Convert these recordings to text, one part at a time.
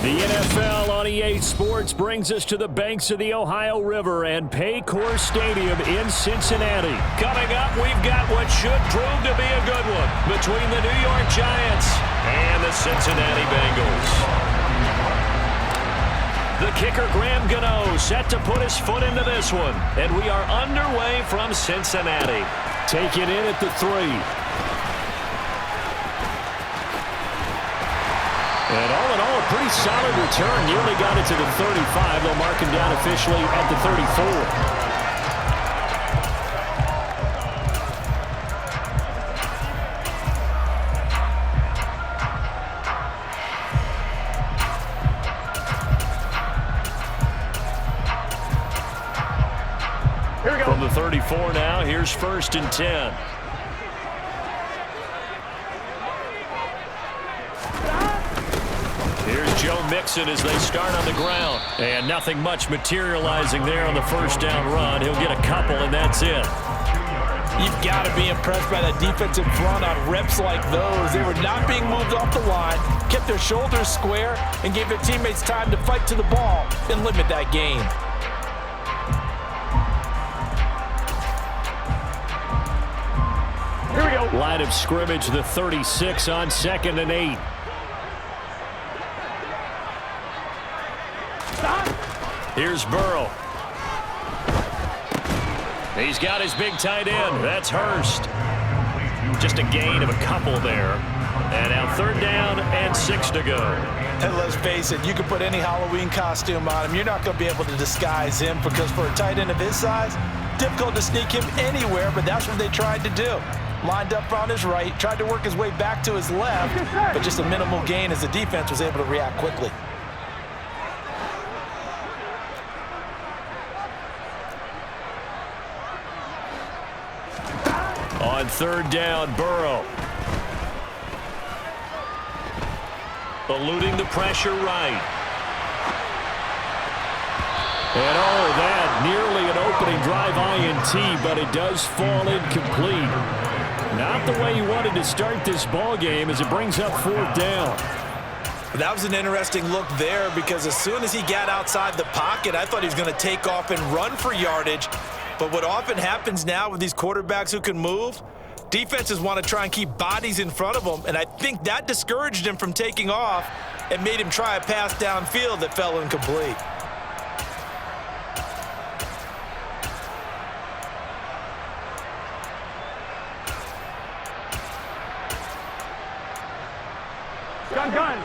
The NFL on EA Sports brings us to the banks of the Ohio River and Paycor Stadium in Cincinnati. Coming up, we've got what should prove to be a good one between the New York Giants and the Cincinnati Bengals. The kicker, Graham Gano, set to put his foot into this one. And we are underway from Cincinnati. Taken in at the 3. And all in all, a pretty solid return. Nearly got it to the 35. They'll mark him down officially at the 34. From the 34 now, here's 1st and 10. Here's Joe Mixon as they start on the ground. And nothing much materializing there on the first down run. He'll get a couple, and that's it. You've got to be impressed by that defensive front on reps like those. They were not being moved off the line, kept their shoulders square, and gave their teammates time to fight to the ball and limit that gain. Here we go. Line of scrimmage, the 36 on 2nd and 8. Here's Burrow. He's got his big tight end. That's Hurst. Just a gain of a couple there. And now 3rd down and 6 to go. And let's face it, you can put any Halloween costume on him. You're not going to be able to disguise him because for a tight end of his size, difficult to sneak him anywhere, but that's what they tried to do. Lined up on his right, tried to work his way back to his left, but just a minimal gain as the defense was able to react quickly. On 3rd down, Burrow. Eluding the pressure right. And oh, that nearly an opening drive INT, but it does fall incomplete. Not the way he wanted to start this ball game as it brings up 4th down. That was an interesting look there because as soon as he got outside the pocket, I thought he was going to take off and run for yardage. But what often happens now with these quarterbacks who can move, defenses want to try and keep bodies in front of them, and I think that discouraged him from taking off and made him try a pass downfield that fell incomplete. Gun.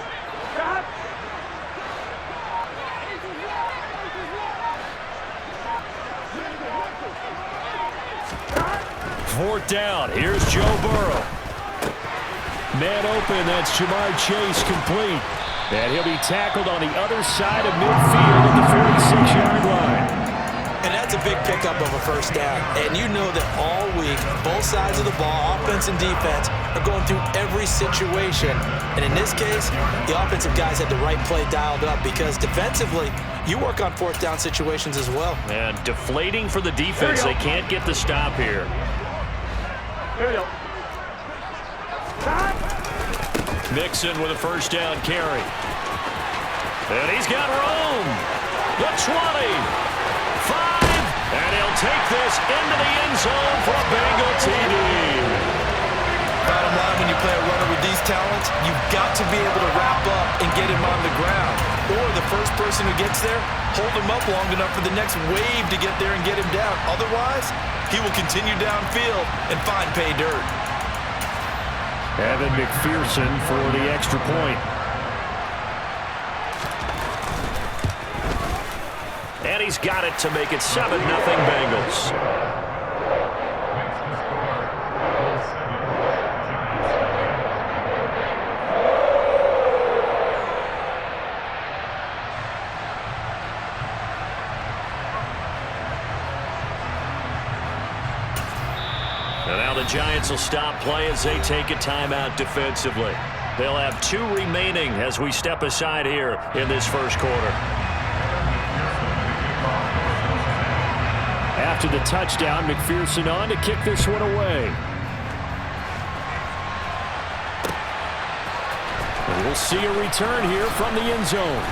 Stop. 4th down. Here's Joe Burrow. Man open. That's Jamar Chase complete. And he'll be tackled on the other side of midfield at the 46-yard line. And that's a big pickup of a 1st down. And you know that all week, both sides of the ball, offense and defense, are going through every situation. And in this case, the offensive guys had the right play dialed up because defensively, you work on 4th down situations as well. And deflating for the defense. They can't get the stop here. Here we go. Mixon with a 1st down carry. And he's got room. The 20. 5. And he'll take this into the end zone for a Bengal TD. Bottom line, when you play a runner with these talents, you've got to be able to wrap up and get him on the ground. Or the first person who gets there, hold him up long enough for the next wave to get there and get him down. Otherwise, he will continue downfield and find pay dirt. Evan McPherson for the extra point. And he's got it to make it 7-0 Bengals. And now the Giants will stop play as they take a timeout defensively. They'll have 2 remaining as we step aside here in this first quarter. After the touchdown, McPherson on to kick this one away. We'll see a return here from the end zone.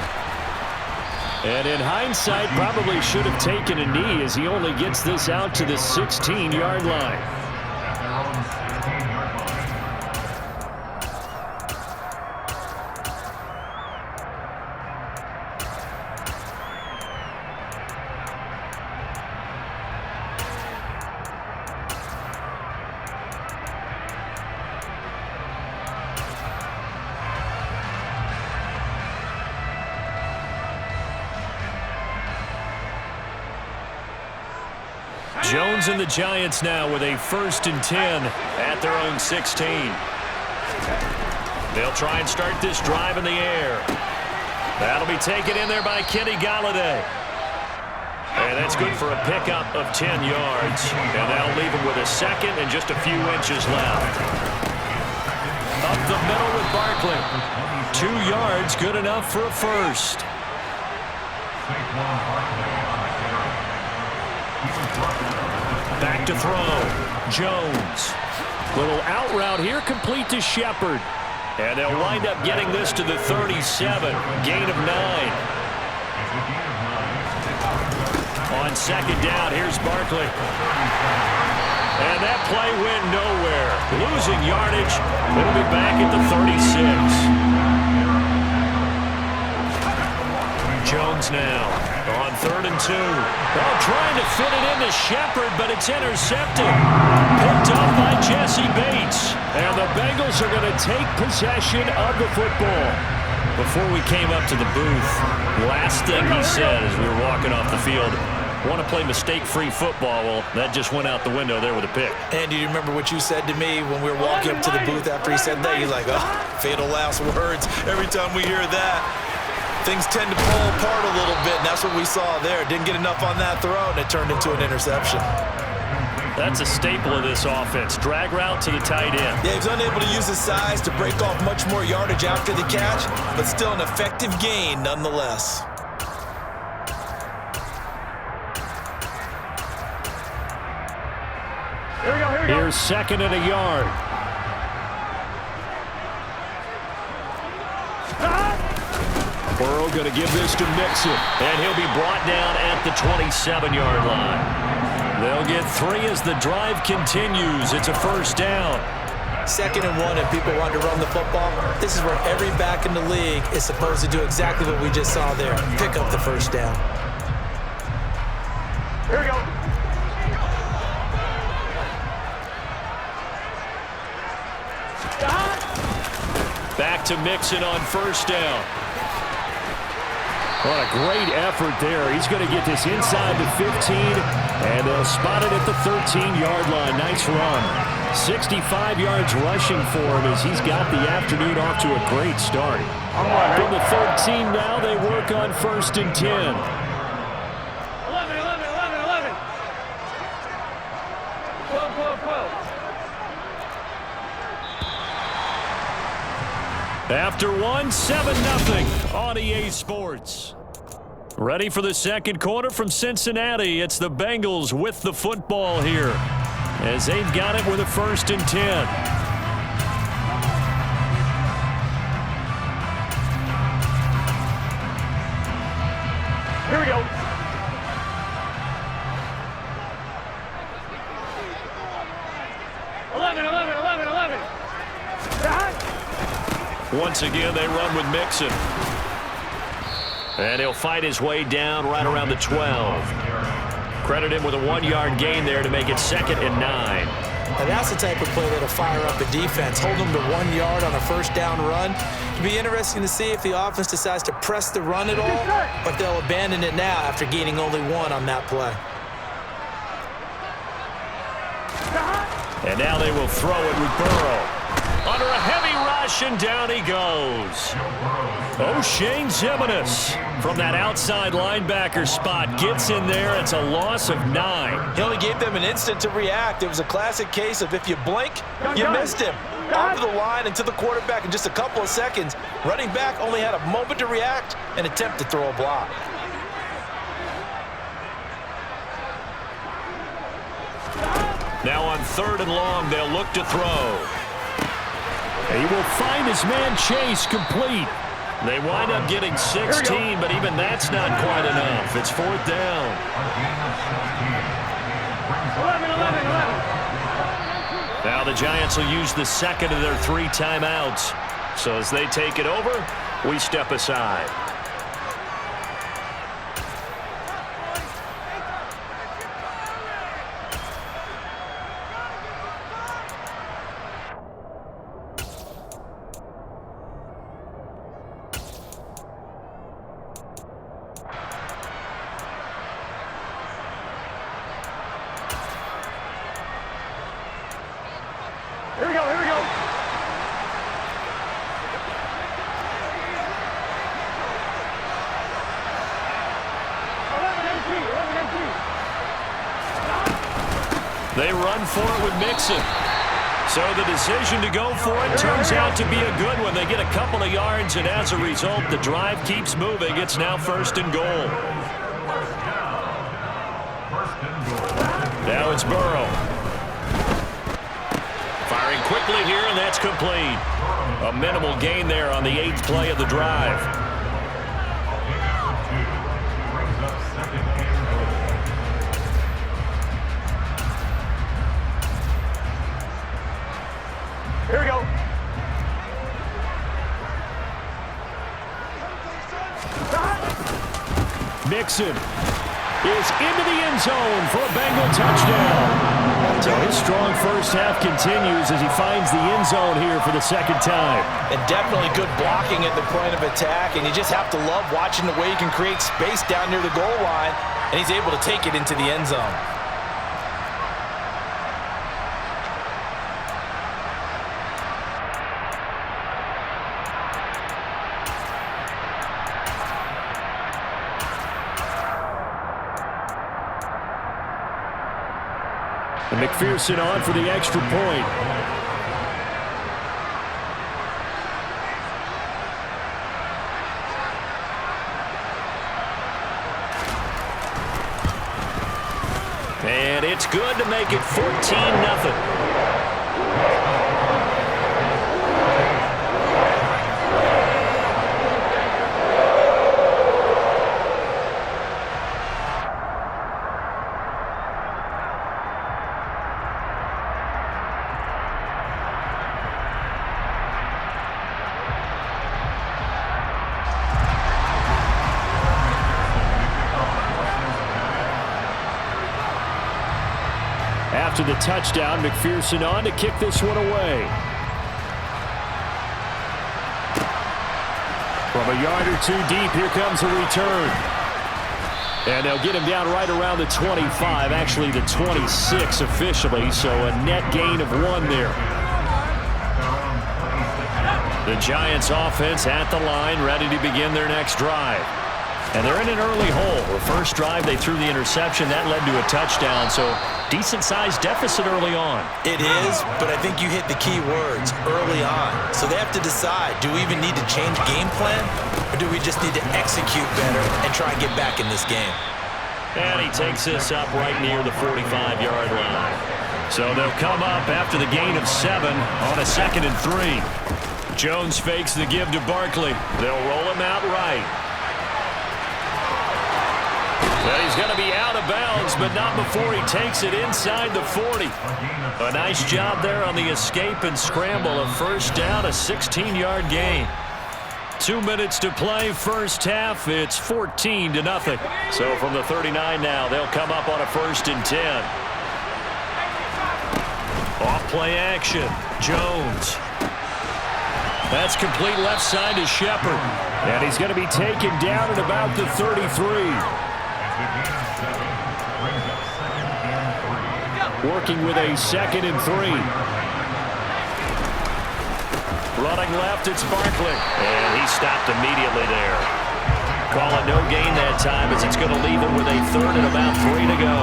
And in hindsight, probably should have taken a knee as he only gets this out to the 16-yard line. Jones and the Giants now with a 1st and 10 at their own 16. They'll try and start this drive in the air. That'll be taken in there by Kenny Galladay. And that's good for a pickup of 10 yards. And that'll leave him with a 2nd and just a few inches left. Up the middle with Barkley. 2 yards, good enough for a 1st. Back to throw. Jones. Little out route here, complete to Shepard. And they'll wind up getting this to the 37. Gain of 9. On 2nd down, here's Barkley. And that play went nowhere. Losing yardage. It'll be back at the 36. Jones now on 3rd and 2. Oh, trying to fit it into Shepard, but it's intercepted. Picked up by Jesse Bates. And the Bengals are going to take possession of the football. Before we came up to the booth, last thing he said as we were walking off the field, want to play mistake-free football. Well, that just went out the window there with a pick. And do you remember what you said to me when we were walking up to the booth after he said that? You're like, oh, fatal last words. Every time we hear that, things tend to pull apart a little bit, and that's what we saw there. Didn't get enough on that throw, and it turned into an interception. That's a staple of this offense. Drag route to the tight end. Yeah, he was unable to use his size to break off much more yardage after the catch, but still an effective gain nonetheless. Here we go, here we go. Here's 2nd and a yard. Burrow going to give this to Mixon, and he'll be brought down at the 27-yard line. They'll get 3 as the drive continues. It's a 1st down. 2nd and 1, and people want to run the football. This is where every back in the league is supposed to do exactly what we just saw there. Pick up the 1st down. Here we go. Back to Mixon on 1st down. What a great effort there. He's going to get this inside the 15, and they'll spot it at the 13-yard line. Nice run. 65 yards rushing for him as he's got the afternoon off to a great start. From the 13 now, they work on 1st and 10. 11. After one, 7-0 on EA Sports. Ready for the 2nd quarter from Cincinnati. It's the Bengals with the football here as they've got it with a 1st and 10. Here we go. Once again, they run with Mixon. And he'll fight his way down right around the 12. Credit him with a 1-yard gain there to make it 2nd and 9. And that's the type of play that'll fire up a defense. Hold them to 1 yard on a 1st down run. It'll be interesting to see if the offense decides to press the run at all, or if they'll abandon it now after gaining only 1 on that play. And now they will throw it with Burrow. Under a heavy rush, and down he goes. O'Shane Ximines from that outside linebacker spot gets in there. It's a loss of 9. He only gave them an instant to react. It was a classic case of if you blink, you missed him. Off the line and to the quarterback in just a couple of seconds. Running back only had a moment to react and attempt to throw a block. Now on 3rd and long, they'll look to throw. He will find his man Chase complete. They wind up getting 16, but even that's not quite enough. It's 4th down. 11. Now the Giants will use the second of their 3 timeouts. So as they take it over, we step aside. Here we go. 11 They run for it with Mixon. So the decision to go for it turns out to be a good one. They get a couple of yards, and as a result, the drive keeps moving. It's now 1st and goal. Now it's Burrow. Firing quickly here, and that's complete. A minimal gain there on the 8th play of the drive. Here we go. Mixon is into the end zone for a Bengal touchdown. So his strong first half continues as he finds the end zone here for the 2nd time. And definitely good blocking at the point of attack, and you just have to love watching the way he can create space down near the goal line, and he's able to take it into the end zone. And McPherson on for the extra point. And it's good to make it 14-0. After the touchdown, McPherson on to kick this one away. From a yard or 2 deep, here comes a return. And they'll get him down right around the 25, actually the 26 officially, so a net gain of 1 there. The Giants offense at the line, ready to begin their next drive. And they're in an early hole. The first drive, they threw the interception. That led to a touchdown, so decent-sized deficit early on. It is, but I think you hit the key words, early on. So they have to decide, do we even need to change game plan, or do we just need to execute better and try and get back in this game? And he takes this up right near the 45-yard line. So they'll come up after the gain of 7 on a 2nd and 3. Jones fakes the give to Barkley. They'll roll him out right. Well, he's going to be out of bounds, but not before he takes it inside the 40. A nice job there on the escape and scramble. A 1st down, a 16-yard gain. 2 minutes to play, first half. It's 14-0. So from the 39 now, they'll come up on a 1st and 10. Off play action. Jones. That's complete left side to Shepard. And he's going to be taken down at about the 33. Working with a 2nd and 3. Running left, it's Barkley. And he stopped immediately there. Call it no gain that time as it's going to leave him with a 3rd and about 3 to go.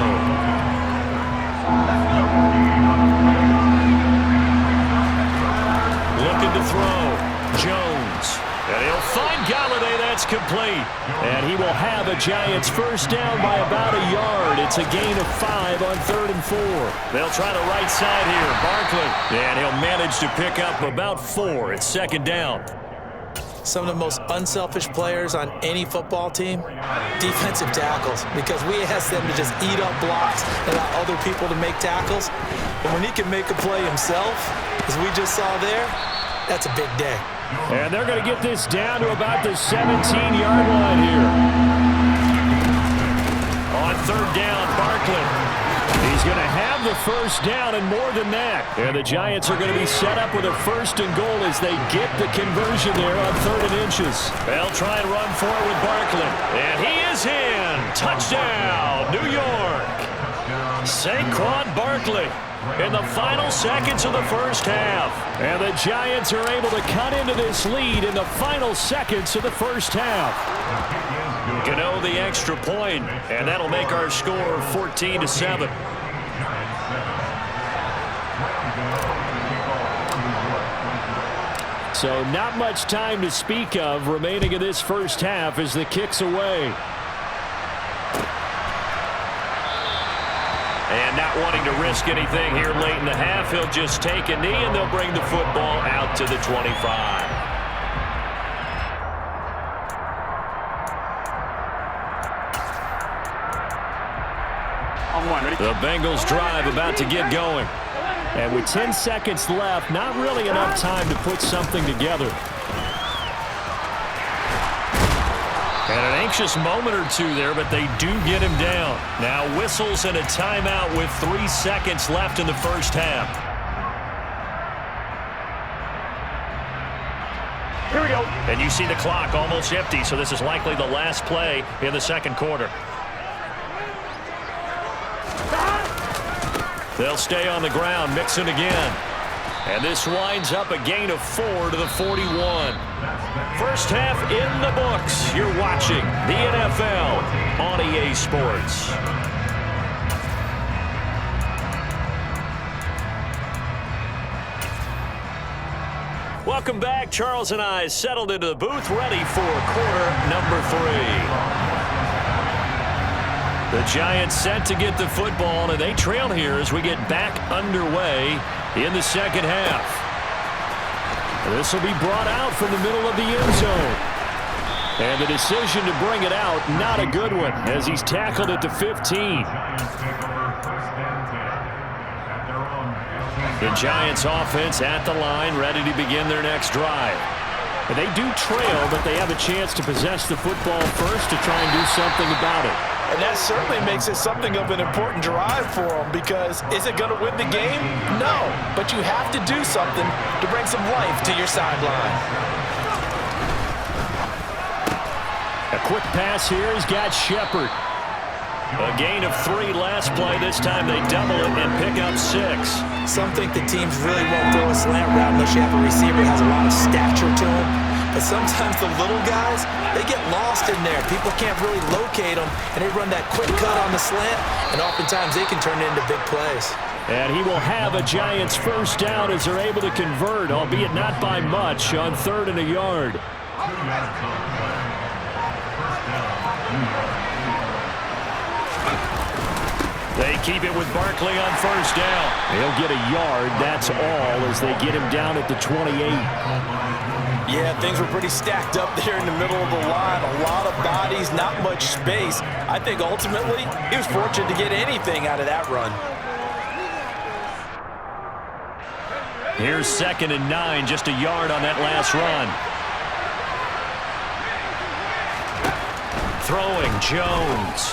Looking to throw. Jones. And he'll find Galladay that That's complete. And he will have a Giants first down by about a yard. It's a gain of 5 on 3rd and 4. They'll try the right side here. Barkley. And he'll manage to pick up about 4. It's 2nd down. Some of the most unselfish players on any football team, defensive tackles, because we ask them to just eat up blocks and allow other people to make tackles. But when he can make a play himself, as we just saw there, that's a big day. And they're going to get this down to about the 17-yard line here. On 3rd down, Barkley. He's going to have the first down and more than that. And the Giants are going to be set up with a 1st and goal as they get the conversion there on 3rd and inches. They'll try and run for it with Barkley. And he is in. Touchdown, New York. Saquon Barkley in the final seconds of the first half. And the Giants are able to cut into this lead in the final seconds of the first half. Gano the extra point, and that'll make our score 14-7. So not much time to speak of remaining in this first half as the kick's away. And not wanting to risk anything here late in the half, he'll just take a knee and they'll bring the football out to the 25. The Bengals drive about to get going. And with 10 seconds left, not really enough time to put something together. And an anxious moment or two there, but they do get him down. Now whistles and a timeout with 3 seconds left in the first half. Here we go. And you see the clock almost empty, so this is likely the last play in the 2nd quarter. They'll stay on the ground, mixing again. And this winds up a gain of 4 to the 41. First half in the books. You're watching the NFL on EA Sports. Welcome back. Charles and I settled into the booth, ready for quarter number 3. The Giants set to get the football, and they trail here as we get back underway in the 2nd half. This will be brought out from the middle of the end zone. And the decision to bring it out, not a good one, as he's tackled at the 15. The Giants offense at the line, ready to begin their next drive. And they do trail, but they have a chance to possess the football first to try and do something about it. And that certainly makes it something of an important drive for them, because is it going to win the game? No, but you have to do something to bring some life to your sideline. A quick pass here. He's got Shepard. A gain of 3 last play. This time they double it and pick up 6. Some think the teams really won't throw a slant route unless you have a receiver who has a lot of stature to him. But sometimes the little guys, they get lost in there. People can't really locate them, and they run that quick cut on the slant, and oftentimes they can turn it into big plays. And he will have a Giants first down as they're able to convert, albeit not by much, on 3rd and a yard. They keep it with Barkley on first down. He'll get a yard, that's all, as they get him down at the 28. Yeah, things were pretty stacked up there in the middle of the line. A lot of bodies, not much space. I think ultimately he was fortunate to get anything out of that run. Here's 2nd and 9, just a yard on that last run. Throwing, Jones.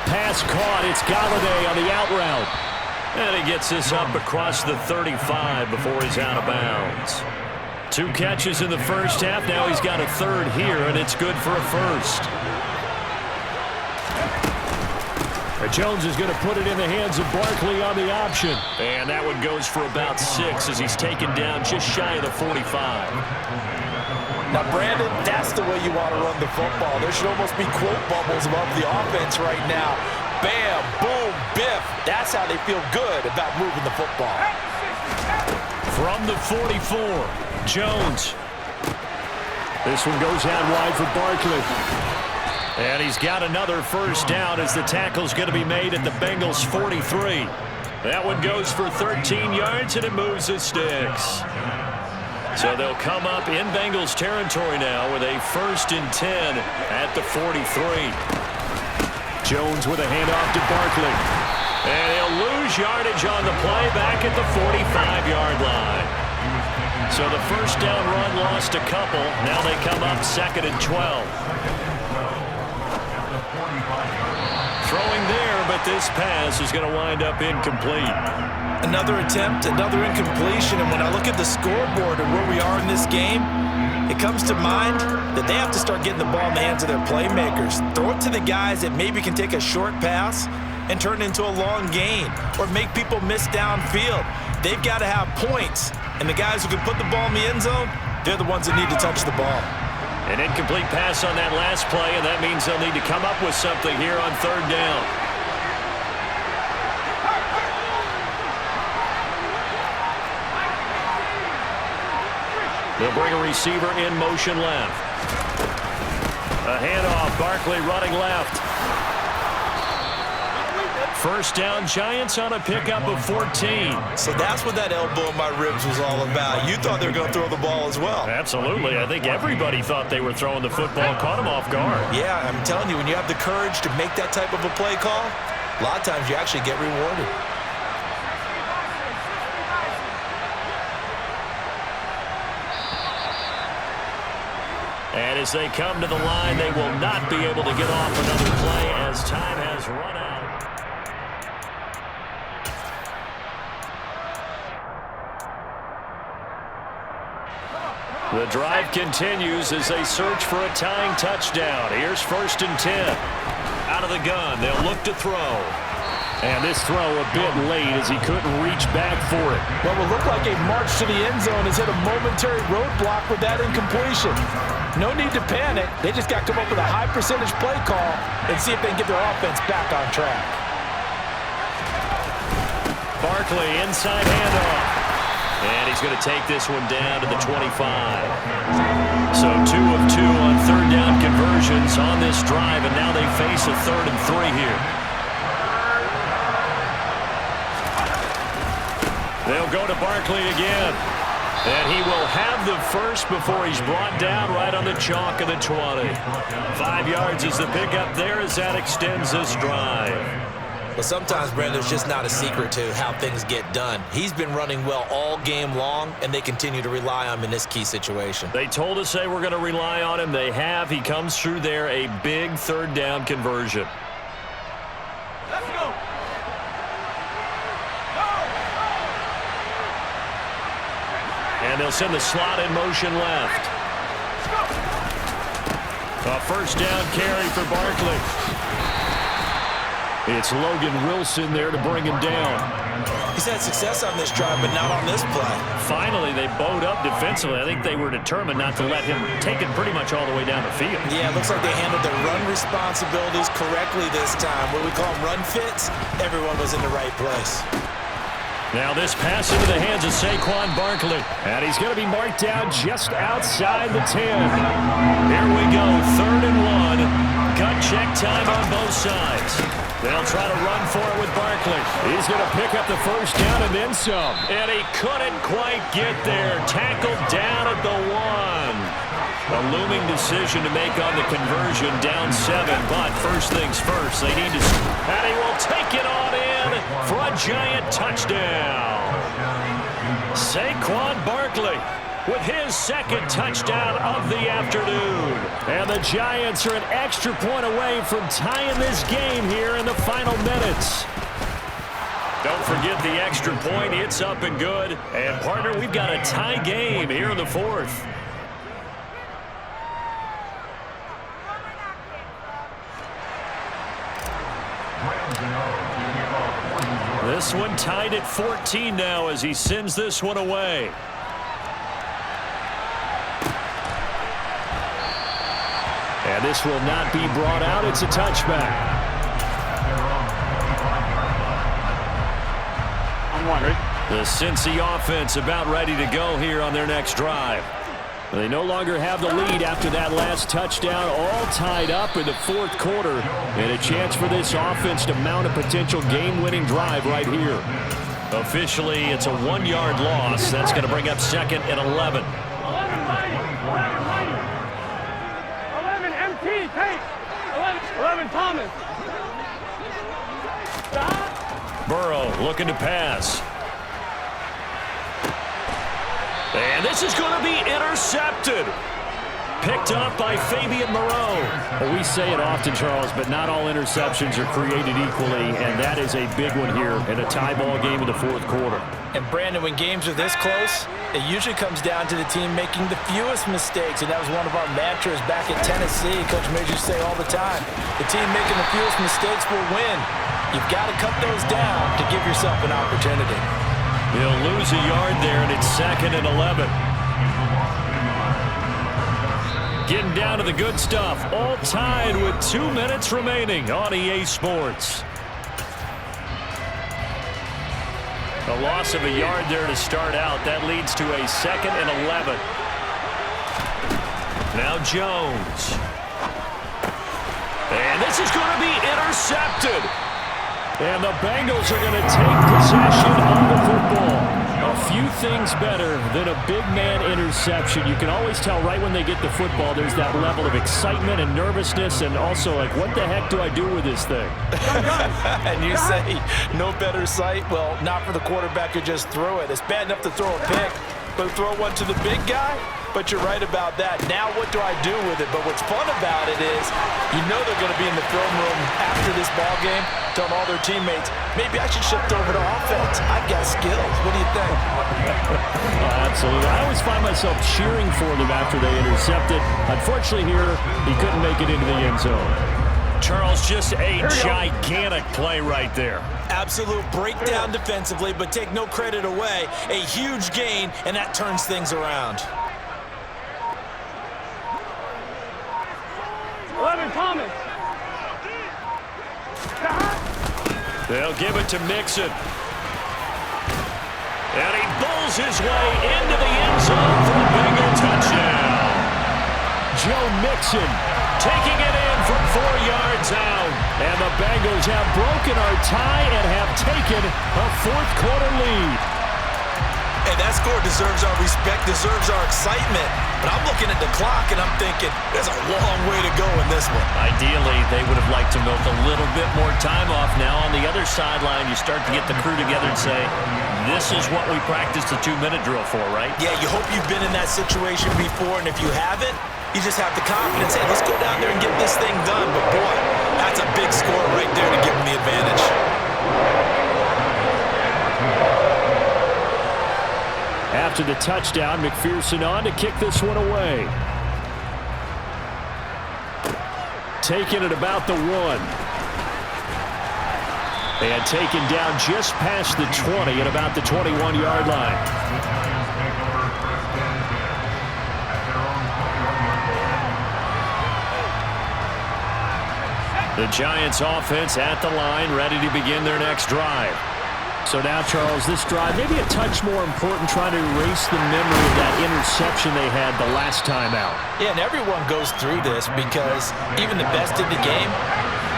Pass caught. It's Galladay on the out route. And he gets this up across the 35 before he's out of bounds. 2 catches in the first half. Now he's got a 3rd here, and it's good for a first. Jones is going to put it in the hands of Barkley on the option. And that one goes for about 6 as he's taken down just shy of the 45. Now, Brandon, that's the way you want to run the football. There should almost be quote bubbles above the offense right now. Bam, boom, biff. That's how they feel good about moving the football. From the 44, Jones. This one goes out wide for Barkley. And he's got another first down as the tackle's going to be made at the Bengals' 43. That one goes for 13 yards, and it moves the sticks. So they'll come up in Bengals territory now with a 1st and 10 at the 43. Jones with a handoff to Barkley. And he'll lose yardage on the play back at the 45-yard line. So the first down run lost a couple. Now they come up 2nd and 12. Throwing there, but this pass is going to wind up incomplete. Another attempt, another incompletion, and when I look at the scoreboard and where we are in this game, it comes to mind that they have to start getting the ball in the hands of their playmakers. Throw it to the guys that maybe can take a short pass and turn it into a long gain or make people miss downfield. They've got to have points, and the guys who can put the ball in the end zone, they're the ones that need to touch the ball. An incomplete pass on that last play, and that means they'll need to come up with something here on 3rd down. They'll bring a receiver in motion left. A handoff, Barkley running left. First down, Giants on a pickup of 14. So that's what that elbow in my ribs was all about. You thought they were going to throw the ball as well. Absolutely. I think everybody thought they were throwing the football, caught him off guard. Yeah, I'm telling you, when you have the courage to make that type of a play call, a lot of times you actually get rewarded. And as they come to the line, they will not be able to get off another play as time has run out. The drive continues as they search for a tying touchdown. Here's 1st and 10. Out of the gun, they'll look to throw. And this throw a bit late as he couldn't reach back for it. What will look like a march to the end zone has hit a momentary roadblock with that incompletion. No need to panic. They just got to come up with a high percentage play call and see if they can get their offense back on track. Barkley inside handoff. And he's going to take this one down to the 25. So 2 of 2 on 3rd down conversions on this drive, and now they face a 3rd and 3 here. They'll go to Barkley again. And he will have the first before he's brought down right on the chalk of the 20. 5 yards is the pickup there as that extends this drive. Well, sometimes, Brandon, there's just not a secret to how things get done. He's been running well all game long, and they continue to rely on him in this key situation. They told us they were going to rely on him. They have. He comes through there, a big 3rd down conversion. Let's go. And they'll send the slot in motion left. A 1st down carry for Barkley. It's Logan Wilson there to bring him down. He's had success on this drive, but not on this play. Finally, they bowed up defensively. I think they were determined not to let him take it pretty much all the way down the field. Yeah, it looks like they handled their run responsibilities correctly this time. What we call them run fits, everyone was in the right place. Now this pass into the hands of Saquon Barkley. And he's going to be marked down just outside the 10. Here we go, 3rd and 1. Gut check time on both sides. They'll try to run for it with Barkley. He's going to pick up the first down and then some. And he couldn't quite get there. Tackled down at the 1. A looming decision to make on the conversion, down 7. But first things first, they need to... And he will take it on in for a giant touchdown. Saquon Barkley with his 2nd touchdown of the afternoon. And the Giants are an extra point away from tying this game here in the final minutes. Don't forget the extra point. It's up and good. And, partner, we've got a tie game here in the 4th. This one tied at 14 now as he sends this one away. And this will not be brought out. It's a touchback. I'm wondering. The Cincy offense about ready to go here on their next drive. They no longer have the lead after that last touchdown, all tied up in the fourth quarter, and a chance for this offense to mount a potential game-winning drive right here. Officially, it's a 1-yard loss. That's going to bring up 2nd and 11. 11 MT, take. 11 Thomas. Burrow looking to pass. And this is going to be intercepted. Picked up by Fabian Moreau. Well, we say it often, Charles, but not all interceptions are created equally, and that is a big one here in a tie ball game in the fourth quarter. And, Brandon, when games are this close, it usually comes down to the team making the fewest mistakes, and that was one of our mantras back at Tennessee. Coach Major used to say all the time, the team making the fewest mistakes will win. You've got to cut those down to give yourself an opportunity. He'll lose a yard there, and it's 2nd and 11. Getting down to the good stuff. All tied with 2 minutes remaining on EA Sports. A loss of a yard there to start out. That leads to a 2nd and 11. Now Jones. And this is going to be intercepted. And the Bengals are going to take possession of the football. A few things better than a big man interception. You can always tell right when they get the football, there's that level of excitement and nervousness, and also like, what the heck do I do with this thing? And you say, no better sight? Well, not for the quarterback who just threw it. It's bad enough to throw a pick, but throw one to the big guy? But you're right about that. Now what do I do with it? But what's fun about it is you know they're going to be in the film room after this ball game telling all their teammates, maybe I should shift over to offense. I've got skills. What do you think? Absolutely. I always find myself cheering for them after they intercept it. Unfortunately here, he couldn't make it into the end zone. Charles, just a gigantic play right there. Absolute breakdown defensively, but take no credit away. A huge gain, and that turns things around. 11 Thomas. They'll give it to Mixon. And he bowls his way into the end zone for a Bengal touchdown. Joe Mixon taking it in from 4 yards out. And the Bengals have broken our tie and have taken a fourth quarter lead. Hey, that score deserves our respect, deserves our excitement. But I'm looking at the clock, and I'm thinking, there's a long way to go in this one. Ideally, they would have liked to milk a little bit more time off. Now, on the other sideline, you start to get the crew together and say, this is what we practiced the 2-minute drill for, right? Yeah, you hope you've been in that situation before, and if you haven't, you just have the confidence, hey, let's go down there and get this thing done. But, boy, that's a big score right there to give them the advantage. After the touchdown, McPherson on to kick this one away. Taking it about the 1. And taken down just past the 20 at about the 21-yard line. The Giants offense at the line, ready to begin their next drive. So now, Charles, this drive maybe a touch more important, trying to erase the memory of that interception they had the last time out. Yeah, and everyone goes through this because even the best in the game,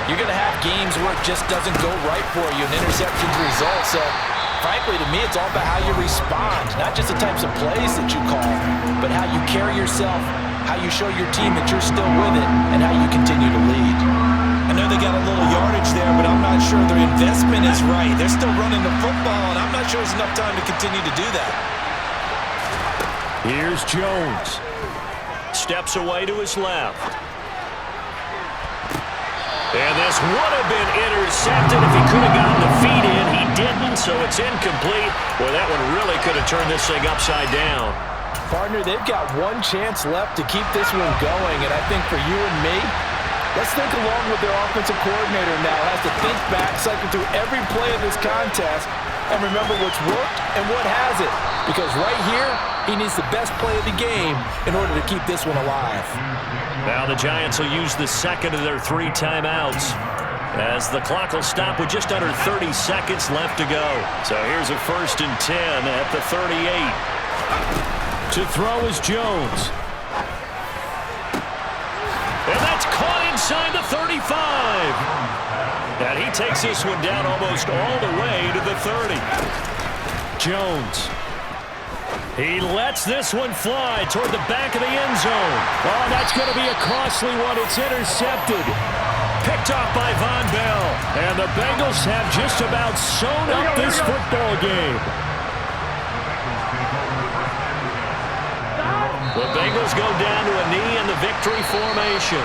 you're going to have games where it just doesn't go right for you, and interceptions result. So, frankly, to me, it's all about how you respond, not just the types of plays that you call, but how you carry yourself, how you show your team that you're still with it, and how you continue to lead. I know they got a little yardage there, but I'm not sure their investment is right. They're still running the football, and I'm not sure there's enough time to continue to do that. Here's Jones. Steps away to his left. And this would have been intercepted if he could have gotten the feet in. He didn't, so it's incomplete. Boy, that one really could have turned this thing upside down. Partner, they've got one chance left to keep this one going, and I think for you and me, let's think along with their offensive coordinator now. Has to think back, cycle through every play of this contest, and remember what's worked and what hasn't. Because right here, he needs the best play of the game in order to keep this one alive. Now the Giants will use the second of their 3 timeouts, as the clock will stop with just under 30 seconds left to go. So here's a 1st and 10 at the 38. To throw is Jones. And that's caught inside the 35. And he takes this one down almost all the way to the 30. Jones. He lets this one fly toward the back of the end zone. Oh, that's going to be a costly one. It's intercepted. Picked off by Von Bell. And the Bengals have just about sewn up this football game. The Bengals go down to a knee in the victory formation.